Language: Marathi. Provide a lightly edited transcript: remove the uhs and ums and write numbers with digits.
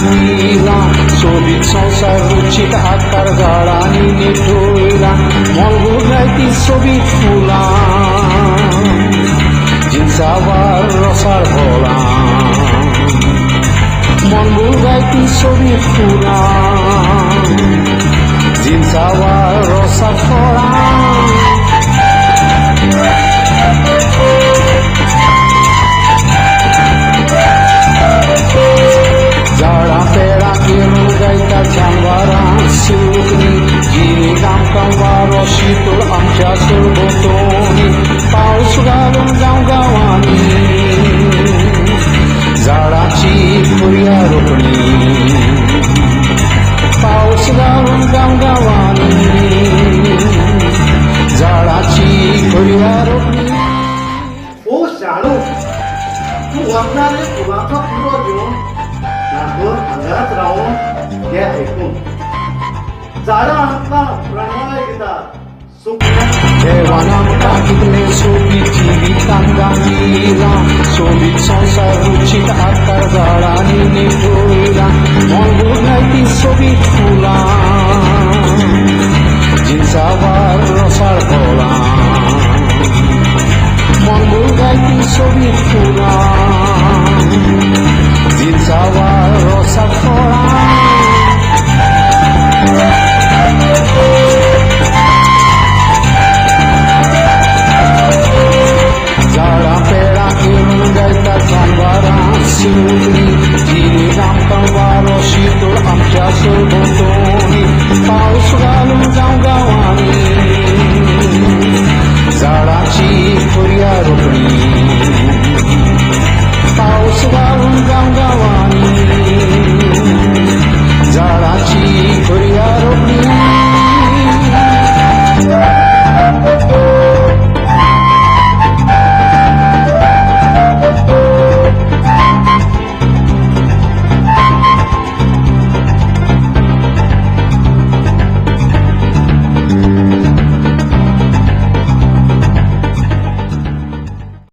रंगिला सोबीत संसार रुचित आकार झाडांनी निठुळला मलगुलायती सोबीत फुला जिंसावार रसाळ भोला मलगुलायती सोबीत फुला जिंसावार रसाळ फळा शीतळ आमच्या सरभोवतणी पाऊस घालून गांवगावांनी झाडाची फुरया रोखणी पाऊस घालून गांवगावांनी झाडाची फुरया रोखणी. ओ शाळू तू वाचणारे फुलाचा पुरवा घेऊन नागपूर अंधारात राहून हे ऐकून झाडं आमका प्रणवाला घेतात देवानाम टाकितले सोबीत जीवितांगांगीला सोबीत संसार रुचित आकार झाडांनी निठुळला मलगुलायती सोबीत फुला जिंसावार रसाळ भोला मलगुलायती सोबीत